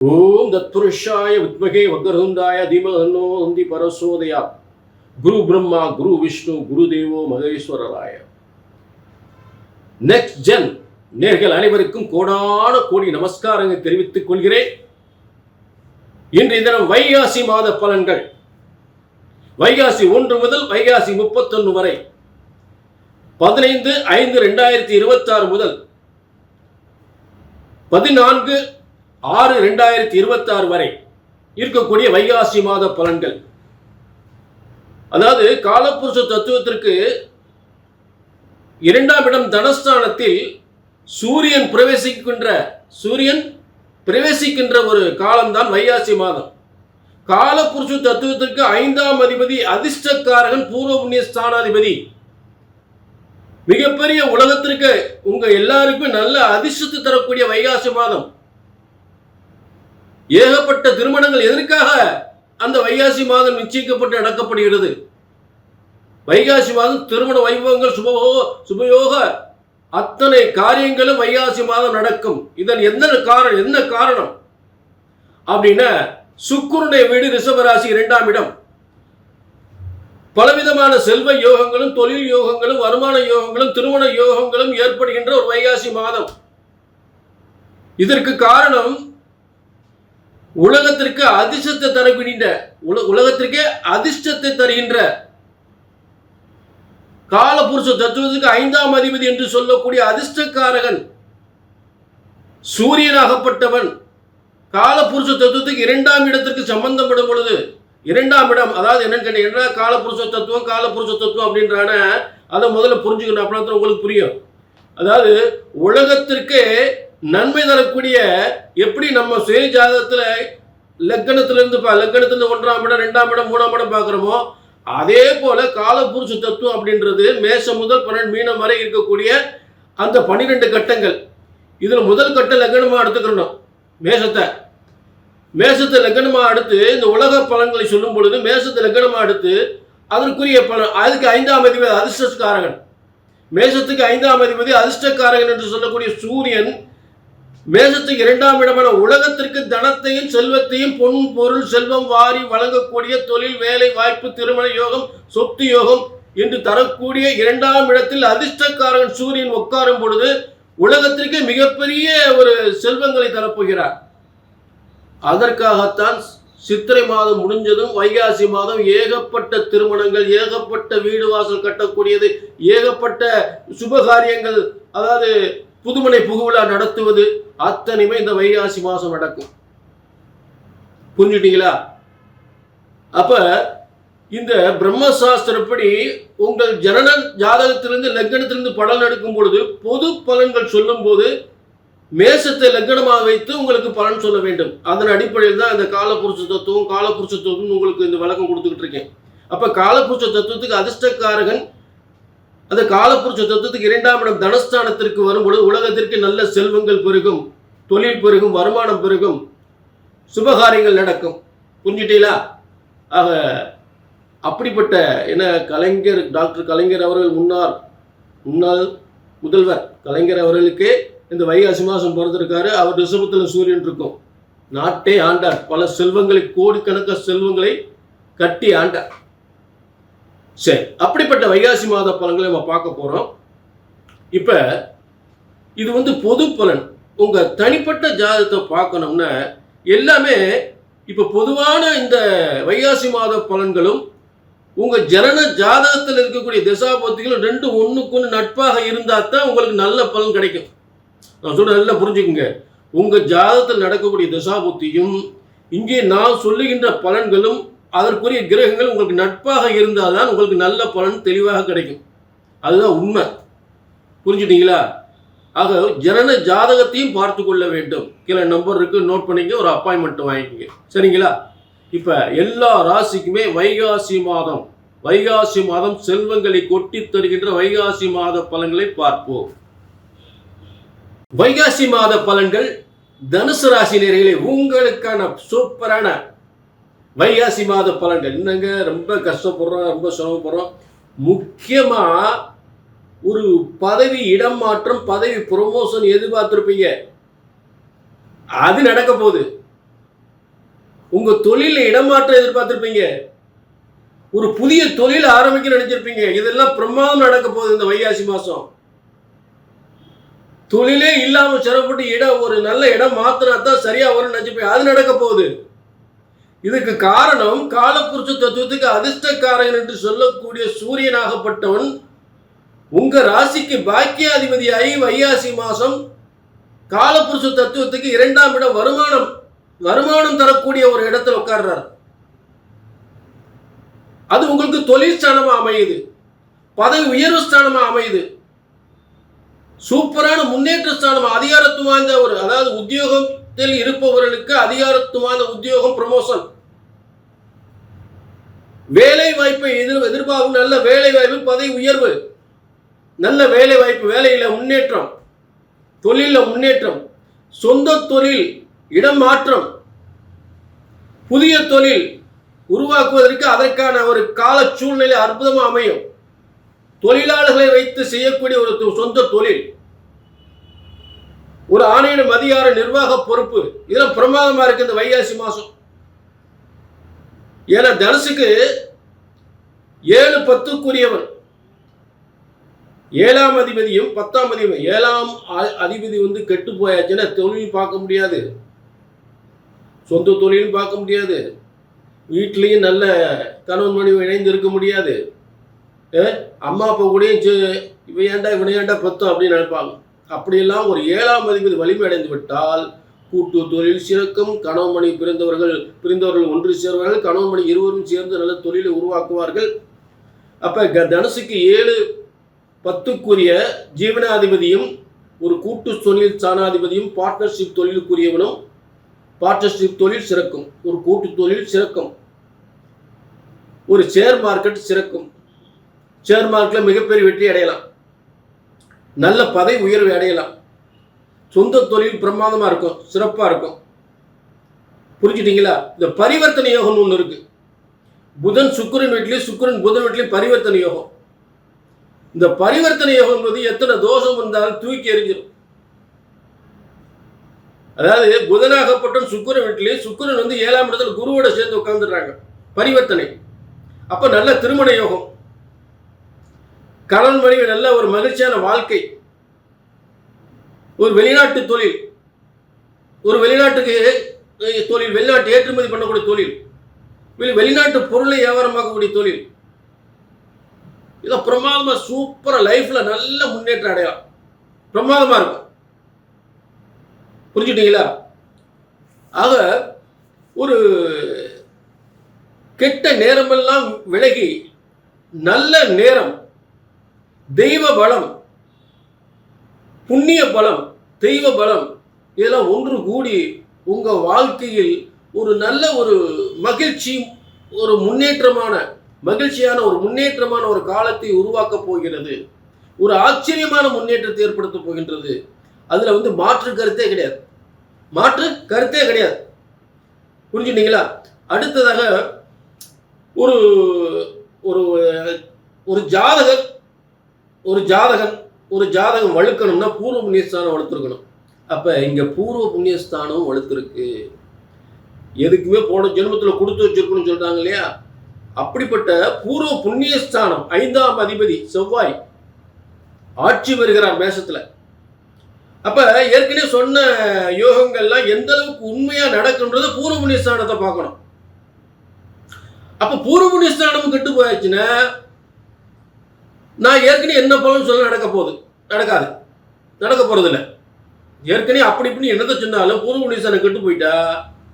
ஓம் தத்புருஷாய வித்மகே வக்ரதுண்டாய தீமஹன்னோ நந்தி பரசோதயா. குரு பிரம்மா குரு விஷ்ணு குரு தேவோ மகேஸ்வரராய. நெக்ஸ்ட் ஜென் நேர்கள் அனைவருக்கும் கோடான கோடி நமஸ்காரங்கள் தெரிவித்துக் கொள்கிறேன். இன்றைய தினம் வைகாசி மாத பலன்கள். வைகாசி 1 முதல் வைகாசி 31 வரை, 15/5/2026 முதல் 14/6/2026 வரை இருக்கக்கூடிய வைகாசி மாத பலன்கள். அதாவது காலபுருஷ தத்துவத்திற்கு 2ஆம் இடம் தனஸ்தானத்தில் சூரியன் பிரவேசிக்கின்ற ஒரு காலம்தான் வைகாசி மாதம். காலபுருஷ தத்துவத்திற்கு 5ஆம் அதிபதி அதிர்ஷ்டக்காரகன் பூர்வ புண்ணிய ஸ்தானாதிபதி. மிகப்பெரிய உலகத்திற்கு உங்க எல்லாருக்கும் நல்ல அதிர்ஷ்டத்தை தரக்கூடிய வைகாசி மாதம். ஏகப்பட்ட திருமணங்கள் எதற்காக அந்த வைகாசி மாதம் நிச்சயிக்கப்பட்டு நடக்கப்படுகிறது. வைகாசி மாதம் திருமண வைபவங்கள், சுபயோக அத்தனை காரியங்களும் வைகாசி மாதம் நடக்கும். இதன் என்ன காரணம் அப்படின்னா, சுக்கிரனுடைய வீடு ரிஷபராசி 2ஆம் இடம். பலவிதமான செல்வ யோகங்களும், தொழில் யோகங்களும், வருமான யோகங்களும், திருமண யோகங்களும் ஏற்படுகின்ற ஒரு வைகாசி மாதம். இதற்கு காரணம் உலகத்திற்கு அதிர்ஷ்டத்தை தருகின்ற காலபுருஷ தத்துவத்துக்கு 5ஆம் அதிபதி என்று சொல்லக்கூடிய அதிர்ஷ்டக்காரகன் சூரியனாகப்பட்டவன் காலபுருஷ தத்துவத்துக்கு 2ஆம் இடத்திற்கு சம்பந்தப்படும் பொழுது, 2ஆம் இடம் அதாவது என்னன்னு கேட்டீங்கன்னா, காலபுருஷ தத்துவம் அப்படின்றான அதை முதல்ல புரிஞ்சுக்கணும். அப்படின்னா உங்களுக்கு புரியும். அதாவது உலகத்திற்கு நன்மை தரக்கூடிய, எப்படி நம்ம சுய ஜாதகத்துல லக்னத்திலிருந்து 1ஆம் இடம் 2ஆம் இடம் 3ஆம் இடம் பார்க்கிறோமோ, அதே போல காலபுருஷ தத்துவம் அப்படின்றது மேஷம் முதல் 12 மீனம் வரை இருக்கக்கூடிய அந்த 12 கட்டங்கள். இதுல முதல் கட்ட லக்னமா எடுத்துக்கணும். மேஷத்தை லக்னமா அடுத்து இந்த உலக பலன்களை சொல்லும் பொழுது மேஷத்தை லக்னமா அடுத்து அதற்குரிய பலன், அதுக்கு 5ஆம் அதிபதி அதிர்ஷ்டக்காரகன். மேஷத்துக்கு 5ஆம் அதிபதி அதிர்ஷ்டக்காரகன் என்று சொல்லக்கூடிய சூரியன் மேஷத்துக்கு 2ஆம் இடமான உலகத்திற்கு தனத்தையும் செல்வத்தையும், பொன் பொருள் செல்வம் வாரி வழங்கக்கூடிய தொழில், வேலை வாய்ப்பு, திருமண யோகம், சொத்து யோகம் என்று தரக்கூடிய 2ஆம் இடத்தில் அதிர்ஷ்டக்காரன் சூரியன் உட்காரும் பொழுது உலகத்திற்கு மிகப்பெரிய ஒரு செல்வங்களை தரப்போகிறார். அதற்காகத்தான் சித்திரை மாதம் முடிஞ்சதும் வைகாசி மாதம் ஏகப்பட்ட திருமணங்கள், ஏகப்பட்ட வீடு வாசல் கட்டக்கூடியது, ஏகப்பட்ட சுபகாரியங்கள், அதாவது புதுமனை புகுவிழா நடத்துவது அத்தனையுமே இந்த வைகாசி மாதம் நடக்கும். புரிஞ்சுட்டீங்களா? அப்ப இந்த பிரம்மசாஸ்திரப்படி உங்கள் ஜனன ஜாதகத்திலிருந்து லக்னத்திலிருந்து பலன் எடுக்கும் பொழுது, பொது பலன்கள் சொல்லும் போது மேஷத்தை லக்னமாக வைத்து உங்களுக்கு பலன் சொல்ல வேண்டும். அதன் அடிப்படையில் தான் இந்த காலபுருஷ தத்துவம் உங்களுக்கு இந்த விளக்கம் கொடுத்துக்கிட்டு இருக்கேன். அப்ப காலபுருஷ தத்துவத்துக்கு அதிர்ஷ்டக்காரகன் அந்த காலபுருஷ தத்துவத்துக்கு 2ஆம் இடம் தனஸ்தானத்திற்கு வரும்பொழுது உலகத்திற்கு நல்ல செல்வங்கள் பெருகும், தொழில் பெருகும், வருமானம் பெருகும், சுபகாரியங்கள் நடக்கும். புரிஞ்சுட்டீங்களா? ஆக அப்படிப்பட்ட டாக்டர் கலைஞர் அவர்கள் முன்னாள் முதல்வர் கலைஞர் அவர்களுக்கு இந்த வைகாசி மாதம் பிறந்திருக்காரு. அவர் ரிஷபத்தில் சூரியன் இருக்கும். நாட்டே ஆண்டார். பல செல்வங்களை, கோடிக்கணக்கான செல்வங்களை கட்டி ஆண்டார். சரி, அப்படிப்பட்ட வைகாசி மாத பலன்களை நம்ம பார்க்க போறோம். இப்ப இது பொது பலன். உங்க தனிப்பட்ட ஜாதகத்தை பார்க்கணும்னா எல்லாமே இப்ப பொதுவான இந்த வைகாசி மாத பலன்களும் உங்க ஜனன ஜாதகத்தில் இருக்கக்கூடிய திசாபுத்திகளும் 2 ஒண்ணுக்கு நட்பாக இருந்தா தான் உங்களுக்கு நல்ல பலன் கிடைக்கும். நான் சொல்ற நல்லா புரிஞ்சுக்குங்க. உங்க ஜாதகத்தில் நடக்கக்கூடிய திசாபுத்தியும் இங்கே நான் சொல்லுகின்ற பலன்களும் அதற்குரிய கிரகங்கள் உங்களுக்கு நட்பாக இருந்தால்தான் உங்களுக்கு நல்ல பலன் தெளிவாக கிடைக்கும். அதுதான் உண்மை. புரிஞ்சுட்டீங்களா? ஆக ஜனன ஜாதகத்தையும் பார்த்து கொள்ள வேண்டும். கீழே நம்பர் இருக்கு, நோட் பண்ணிக்க, ஒரு அப்பாயின்மெண்ட் வாங்கிக்கங்க. சரிங்களா? இப்ப எல்லா ராசிக்குமே வைகாசி மாதம் செல்வங்களை கொட்டி தருகின்ற வைகாசி மாத பலன்களை பார்ப்போம். வைகாசி மாத பலன்கள் தனுசு ராசி நேயர்களே, உங்களுக்கான சூப்பரான வைகாசி மாத பலன்கள். என்னங்க ரொம்ப கஷ்டப்படுறோம், ரொம்ப சிரமப்படுறோம். முக்கியமா ஒரு பதவி இடம் மாற்றம், பதவி ப்ரொமோஷன் எதிர்பார்த்திருப்பீங்க. அது நடக்க போகுது. உங்க தொழில இடமாற்றம் எதிர்பார்த்திருப்பீங்க, ஒரு புதிய தொழில் ஆரம்பிக்க நினைச்சிருப்பீங்க. இதெல்லாம் பிரமாதம் நடக்க போகுது இந்த வைகாசி மாசம். தொழிலே இல்லாம சிரமப்பட்டு ஒரு நல்ல இடம் மாத்தினா தான் சரியா வரும்னு நினைச்சிருப்பீங்க. அது நடக்க போகுது. இதுக்கு காரணம் காலபுருஷ தத்துவத்துக்கு அதிர்ஷ்டக்காரன் என்று சொல்லக்கூடிய சூரியனாகப்பட்டவன் உங்க ராசிக்கு பாக்கியாதிபதியாகி வைகாசி மாசம் காலபுருஷ தத்துவத்துக்கு 2ஆம் இடம் வருமானம் தரக்கூடிய ஒரு இடத்துல உட்கார்றார். அது உங்களுக்கு தொழில் ஸ்தானமா அமையுது, பதவி உயர்வு ஸ்தானமா அமையுது, சூப்பரான முன்னேற்ற ஸ்தானம், அதிகாரத்துவம் வாய்ந்த அதாவது உத்தியோகத்தில் இருப்பவர்களுக்கு அதிகாரத்துவம் வாய்ந்த உத்தியோகம், ப்ரமோஷன், வேலை வாய்ப்பை எதிர்பார்க்கும் நல்ல வேலை வாய்ப்பு, பதவி உயர்வு, நல்ல வேலை வாய்ப்பு, வேலையில முன்னேற்றம், தொழில முன்னேற்றம், சொந்த தொழில் இடம் மாற்றம், புதிய தொழில் உருவாக்குவதற்கு அதற்கான ஒரு கால சூழ்நிலை அற்புதமா அமையும். தொழிலாளர்களை வைத்து செய்யக்கூடிய ஒரு சொந்த தொழில், ஒரு ஆணையிடம் அதிகார நிர்வாக பொறுப்பு, இதெல்லாம் பிரமாதமா இருக்கு இந்த வைகாசி மாசம். ஏன்னா தனுசுக்கு 7-10க்குரியவன், 7ஆம் அதிபதியும் 10ஆம் அதிபதியும். 7ஆம் அதிபதி கெட்டு போயாச்சுன்னா தொழில் பார்க்க முடியாது, சொந்த தொழிலும் பார்க்க முடியாது, வீட்லேயும் நல்ல கணவன் மனைவி இணைந்து இருக்க முடியாது. அம்மா அப்பா கூடயும் இவன் ஏண்டா பத்தம் அப்படின்னு நினைப்பாங்க. அப்படியெல்லாம் ஒரு 7ஆம் அதிபதி வலிமை அடைந்து விட்டால் கூட்டு தொழில் சிறக்கும், கணவன் மனைவி பிரிந்தவர்கள் ஒன்று சேர்வார்கள், கணவன் மனைவி இருவரும் சேர்ந்து நல்ல தொழிலை உருவாக்குவார்கள். அப்ப தனுசுக்கு 7-10க்குரிய ஜீவனாதிபதியும் ஒரு கூட்டு தொழில் ஸ்தானாதிபதியும் பார்ட்னர்ஷிப் தொழிலுக்குரியவனும், பார்ட்னர்ஷிப் தொழில் சிறக்கும், ஒரு கூட்டு தொழில் சிறக்கும், ஒரு ஷேர் மார்க்கெட் சிறக்கும், ஷேர் மார்க்கெட்ல மிகப்பெரிய வெற்றி அடையலாம், நல்ல பதவி உயர்வை அடையலாம், சொந்த தொழில் பிரமாதமா இருக்கும், சிறப்பா இருக்கும். புரிஞ்சுட்டீங்களா? இந்த பரிவர்த்தனை யோகம் ஒன்று இருக்கு. புதன் சுக்கிரன் வீட்லயும், சுக்கிரன் புதன் வீட்லயும் பரிவர்த்தனை யோகம். இந்த பரிவர்த்தனை யோகம் என்பது எத்தனை தோஷம் வந்தாலும் தூக்கி எறிஞ்சிடும். அதாவது புதனாகப்பட்ட சுக்கிரன் வீட்டிலே சுக்கிரன் 7ஆம் இடத்துல குருவோட சேர்ந்து உட்கார்ந்துடுறாங்க, பரிவர்த்தனை. அப்ப நல்ல திருமண யோகம், கணவன் மனைவி நல்ல ஒரு மகிழ்ச்சியான வாழ்க்கை, ஒரு வெளிநாட்டு தொழில், ஒரு வெளிநாட்டுக்கு தொழில், வெளிநாட்டு ஏற்றுமதி பண்ணக்கூடிய தொழில், வெளிநாட்டு பொருளை வியாபாரமாக்கக்கூடிய தொழில், இதெல்லாம் பிரமாதமா சூப்பரா லைஃப்ல நல்ல முன்னேற்றம் அடையலாம், பிரமாதமா இருக்கும். புரிஞ்சுட்டீங்களா? ஆக ஒரு கெட்ட நேரமெல்லாம் விலகி நல்ல நேரம், தெய்வ பலம், புண்ணிய பலம், தெய்வ பலம் இதெல்லாம் ஒன்று கூடி உங்க வாழ்க்கையில் ஒரு நல்ல ஒரு மகிழ்ச்சி, ஒரு மகிழ்ச்சியான ஒரு முன்னேற்றமான ஒரு காலத்தை உருவாக்க போகிறது, ஒரு ஆச்சரியமான முன்னேற்றத்தை ஏற்படுத்த போகின்றது. அதுல மாற்று கருத்தே கிடையாது, மாற்று கருத்தே கிடையாது. புரிஞ்சுட்டீங்களா? அடுத்ததாக ஒரு ஒரு ஒரு ஜாதகன் ஒரு ஜாதகம் வலுக்கணும்னா பூர்வ புண்ணியஸ்தானம் வலுத்திருக்கணும். அப்ப இங்க பூர்வ புண்ணியஸ்தானம் வலுத்திருக்கு. எதுக்குமே போன ஜென்மத்தில் கொடுத்து வச்சிருக்கணும்னு சொல்றாங்க இல்லையா? அப்படிப்பட்ட பூர்வ புண்ணியஸ்தானம் 5ஆம் அதிபதி செவ்வாய் ஆட்சி வருகிறார் மேஷத்துல. அப்ப ஏற்கனவே சொன்ன யோகங்கள்லாம் எந்த அளவுக்கு உண்மையா நடக்குன்றது பூர்வ புண்ணியஸ்தானத்தை பார்க்கணும். அப்ப பூர்வ புண்ணியஸ்தானமும் கெட்டு போயாச்சுன்னா நான் ஏற்கனவே என்ன பலன் சொல்ல நடக்க போறது இல்லை. ஏற்கனவே அப்படி இப்படி என்னத்தை சொன்னாலும் பூர்வ புண்ணியஸ்தானம் கெட்டு போயிட்டா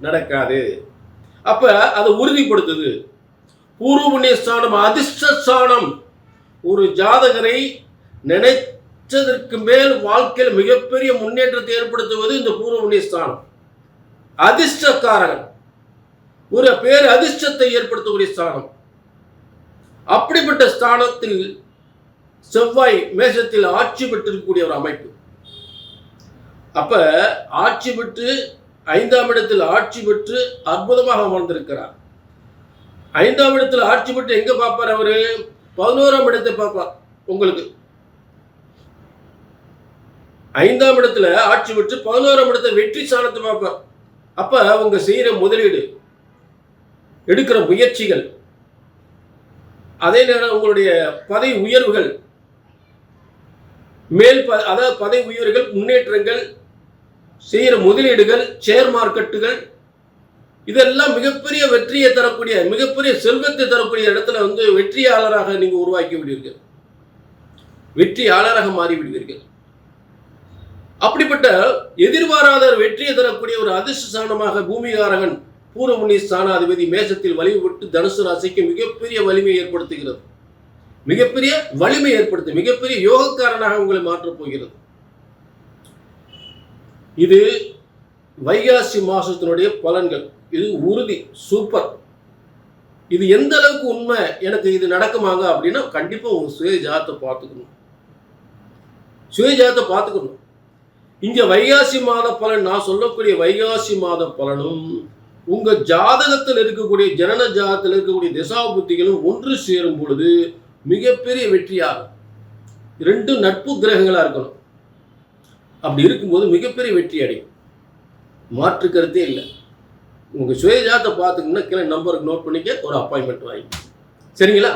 நடக்காது. அப்ப அதை உறுதிப்படுத்துது. பூர்வ புண்ணியஸ்தானம் அதிர்ஷ்டஸ்தானம். ஒரு ஜாதகரை நினைச்சதற்கு மேல் வாழ்க்கையில் மிகப்பெரிய முன்னேற்றத்தை ஏற்படுத்துவது இந்த பூர்வ புண்ணியஸ்தானம். அதிர்ஷ்டக்காரன், ஒரு பேர் அதிர்ஷ்டத்தை ஏற்படுத்தக்கூடிய ஸ்தானம். அப்படிப்பட்ட ஸ்தானத்தில் செவ்வாய் மேஷத்தில் ஆட்சி பெற்றிருக்கக்கூடிய ஒரு அமைப்பு. அப்ப ஆட்சி பெற்று 5ஆம் இடத்தில் ஆட்சி பெற்று அற்புதமாக அமர்ந்திருக்கிறார். 5ஆம் இடத்தில் ஆட்சி பெற்று எங்க பார்ப்பார்? அவரு 11ஆம் இடத்தை பார்ப்பார். உங்களுக்கு 5ஆம் இடத்துல ஆட்சி பெற்று 11ஆம் இடத்தை வெற்றி ஸ்தானத்தை பார்ப்பார். அப்ப அவங்க செய்யற முதலீடு, எடுக்கிற முயற்சிகள், அதே நேரம் உங்களுடைய பதவி உயர்வுகள், அதாவது பதவி உயர்வுகள், முன்னேற்றங்கள், செய்கிற முதலீடுகள், ஷேர் மார்க்கெட்டுகள், இதெல்லாம் மிகப்பெரிய வெற்றியை தரக்கூடிய, மிகப்பெரிய செல்வத்தை தரக்கூடிய இடத்துல வெற்றியாளராக நீங்க உருவாக்கி விடுவீர்கள், வெற்றியாளராக மாறிவிடுவீர்கள். அப்படிப்பட்ட எதிர்பாராத வெற்றியை தரக்கூடிய ஒரு அதிர்ஷ்டஸ்தானமாக பூமிகாரகன் பூர்வமுனி ஸ்தானாதிபதி மேசத்தில் வலிமைப்பட்டு தனுசு ராசிக்கு மிகப்பெரிய வலிமையை ஏற்படுத்துகிறது, மிகப்பெரிய வலிமை ஏற்படுத்து, மிகப்பெரிய யோகக்காரனாக உங்களை மாற்றப் போகிறது. இது வைகாசி மாசத்தினுடைய பலன்கள். இது உறுதி, சூப்பர். இது எந்த அளவுக்கு உண்மை, எனக்கு இது நடக்குமாங்க அப்படின்னா கண்டிப்பா உங்க சுய ஜாதத்தை பார்த்துக்கணும், சுய ஜாதத்தை பார்த்துக்கணும். இங்க வைகாசி மாத பலன், நான் சொல்லக்கூடிய வைகாசி மாத பலனும் உங்க ஜாதகத்தில் இருக்கக்கூடிய ஜனன ஜாதகத்தில் இருக்கக்கூடிய திசா புத்திகளும் ஒன்று சேரும் பொழுது மிகப்பெரிய வெற்றியாகும். ரெண்டும் நட்பு கிரகங்களா இருக்கணும். அப்படி இருக்கும்போது மிகப்பெரிய வெற்றி அடையும், மாற்று கருத்தே இல்லை. உங்க சுய ஜாதத்தை பார்த்துக்கணும்னா கீழே நம்பருக்கு நோட் பண்ணிக்க, ஒரு அப்பாயின்மெண்ட் வாங்கி. சரிங்களா?